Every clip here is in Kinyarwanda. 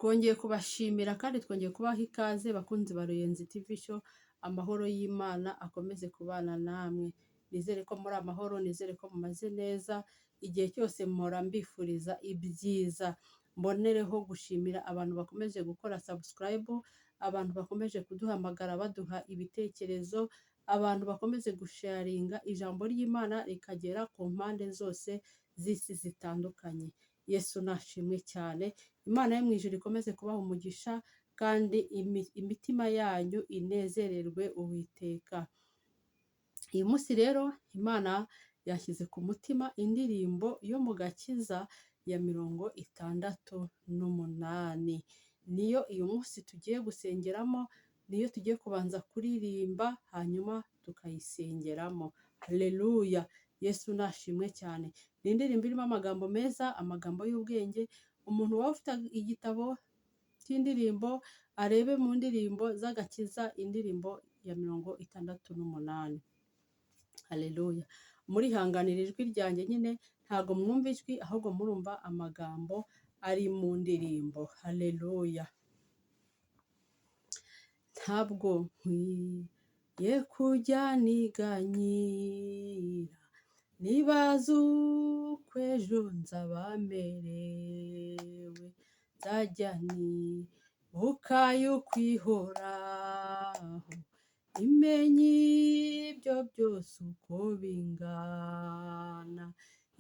Twongeye kubashimira kandi twongeye kubaha ikaze bakunzi ba Ruyenzi TV Show, amahoro y'Imana akomeze kubana namwe. Nizere ko muri amahoro, nizere ko mumaze neza, igihe cyose mpora mbifuriza ibyiza. Mbonereho gushimira abantu bakomeje gukora subscribe, abantu bakomeje kuduhamagara baduha ibitekerezo, abantu bakomeje gusharinga ijambo ry'Imana rikagera ku mpande zose z'isi zitandukanye. Yesu nashimwe cyane. Imana yo mu ijuru ikomeze kubaha umugisha kandi imitima yanyu inezererwe Uwiteka. Uyu munsi rero Imana yashyize ku mutima indirimbo yo mu gakiza ya 68. Niyo uyu munsi tugiye gusengeramo, niyo tugiye kubanza kuririmba hanyuma tukayisengeramo. Haleluya! Yesu nashimwe cyane. Ni indirimbo irimo amagambo meza, amagambo y'ubwenge. Umuntu waba ufite igitabo cy'indirimbo arebe mu ndirimbo z'agakiza indirimbo ya 68. Haleluya! Murihanganira ijwi ryanjye nyine ntago mwumva ijwi, ahubwo murumva amagambo ari mu ndirimbo. Haleluya! Ntabwo nkwiye kujya niganyira, nibaza uko ejo nzaba merewe, nzajya nibuka yuko ihoraho imenye ibyo byose uko bingana,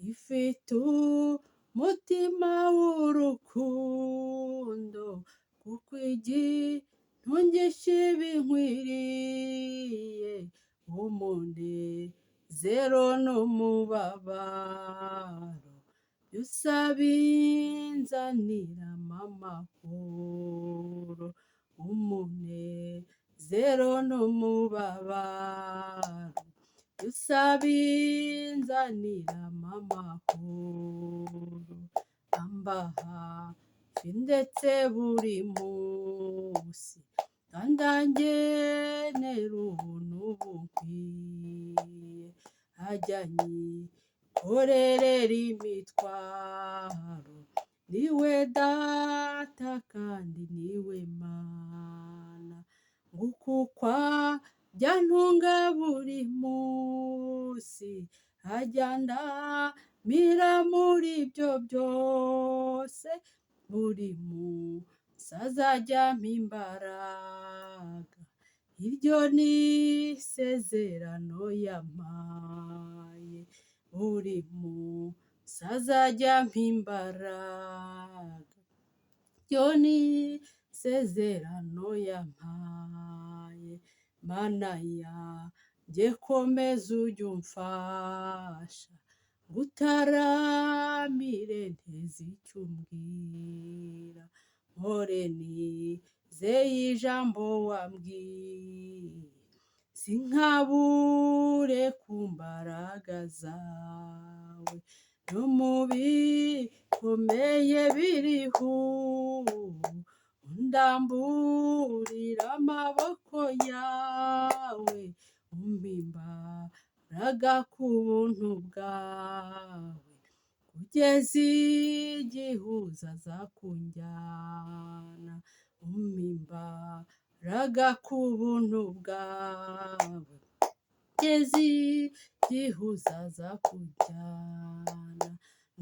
ifite umutima w'urukundo, kuko igitungisha ibinkwiriye, umunezero n'umubabaro, byose binzaniramo amahoro, umunezero n'umubabaro, byose binzaniramo amahoro, amba hafi ndetse buri munsi, kandi angenera ubuntu bunkwiye, ajya anyikorerera imitwaro, niwe Data kandi niwe Mana, nguko uko ajya antunga buri munsi, ajya andamira muri ibyo byose, buri munsi azajya ampa imbaraga, iryo ni isezerano yampaye, buri munsi azajya ampa imbaraga, iryo ni isezerano yampaye. Mana yanjye komeza ujye umfasha, ngutaramire nteze icyo umbwira, mpore nizeye ijambo wambwiye, sinkabure ku mbaraga zawe, no mu bikomeye biriho undamburira amaboko yawe, umpa imbaraga ku buntu bwawe, kugeza igihe uzaza kunjyana, umpa imbaraga ku buntu bwawe, kugeza igihe uzaza kunjyana,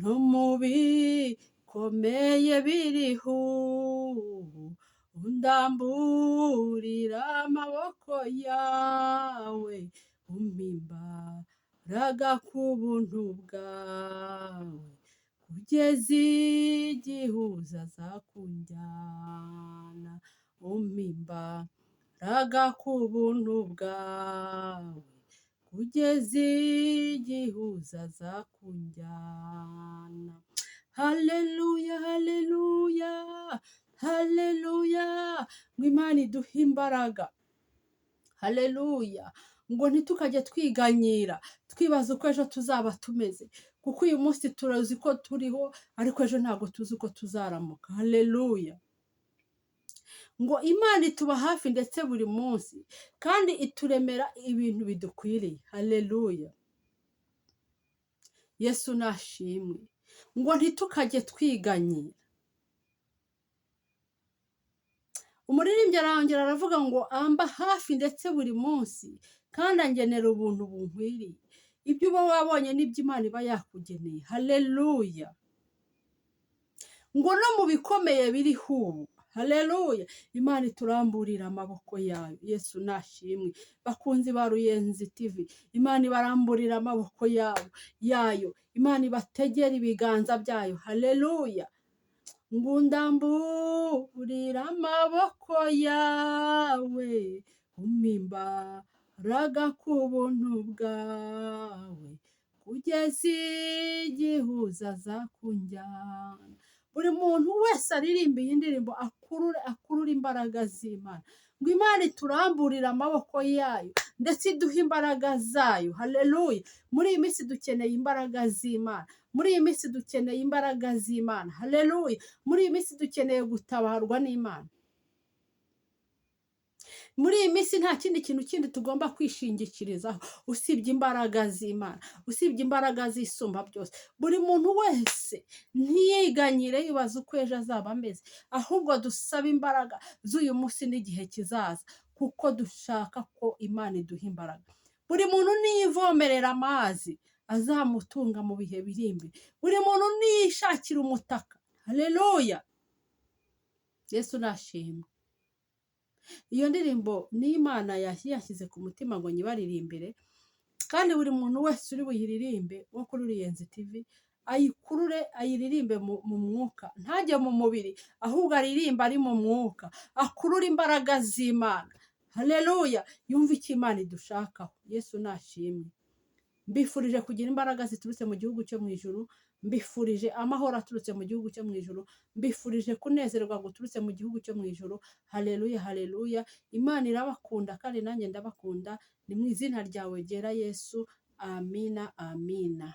no mu bikomeye biriho undamburira amaboko yawe, umpa imbaraga ku buntu bwawe, kugeza igihe uzaza kunjyana, umpa imbaraga ku buntu bwawe, kugeza igihe uzaza kunjyana. Haleluya, haleluya, haleluya! Ngo Imana iduhe imbaraga. Haleluya! Ngo ntitukajye twiganyira twibaza uko ejo tuzaba tumeze, kuko uyu munsi turazi ko turiho, ariko ejo ntabwo tuzi uko tuzaramuka. Haleluya! Ngo Imana ituba hafi ndetse buri munsi, kandi ituremera ibintu bidukwiriye. Haleluya! Yesu nashimwe. Ngo ntitukajye twiganyira, Umuririmbyi arongera aravuga ngo amba hafi ndetse buri munsi kandi angenera ubuntu bunkwiriye. Ibyo uba wabonye n'ibyo Imana iba yakugeneye. Haleluya! Ngo no mu bikomeye biriho ubu. Haleluya! Imana ituramburira amaboko yayo. Yesu nashimwe. Bakunzi ba Ruyenzi TV, Imana ibaramburira amaboko yayo. Imana ibategera ibiganza byayo. Haleluya! Ngo undamburira amaboko yawe, umpe imbaraga ku buntu bwawe, kugeza igihe uzakunjyana. Buri muntu wese aririmba iyi ndirimbo akurura imbaraga z'Imana. Ngo Imana ituramburire amaboko yayo ndetse iduhe imbaraga zayo. Haleluya! Muri iyi minsi dukeneye imbaraga z'Imana. Muri iyi minsi dukeneye imbaraga z'Imana. Haleluya! Muri iyi minsi dukeneye gutabarwa n'Imana. Muri iyi minsi nta kindi kintu kindi tugomba kwishingikirizaho usibye imbaraga z'Imana, usibye imbaraga z'Isumba byose. Buri muntu wese ntiyiganyire yibaza uko ejo azaba ameze, ahubwo dusabe imbaraga z'uyu munsi n'igihe kizaza, kuko dushaka ko Imana iduha imbaraga. Buri muntu niyivomerera amazi azamutunga mu bihe biri imbere. Buri muntu niyishakira umutaka. Haleluya! Yesu nashimwe. Iyo ndirimbo ni Imana yashyize ku mutima ngo nyibaririmbire, kandi buri muntu wese uri buyiririmbe wo kuri Ruyenzi TV ayikurure, ayiririmbe mu mwuka, ntajye mu mubiri, ahubwo aririmba ari mu mwuka, akurure imbaraga z'Imana. Haleluya! Yumve icyo Imana idushakaho. Yesu nashimwe. Mbifurije kugira imbaraga ziturutse mu gihugu cyo mu ijuru. Mbifurije amahoro aturutse mu gihugu cyo mu ijuru. Mbifurije kunezerwa guturutse mu gihugu cyo mu ijuru. Haleluya, haleluya. Imana irabakunda kandi nanjye ndabakunda. Ni mu izina ryawe ryera Yesu. Amina, amina.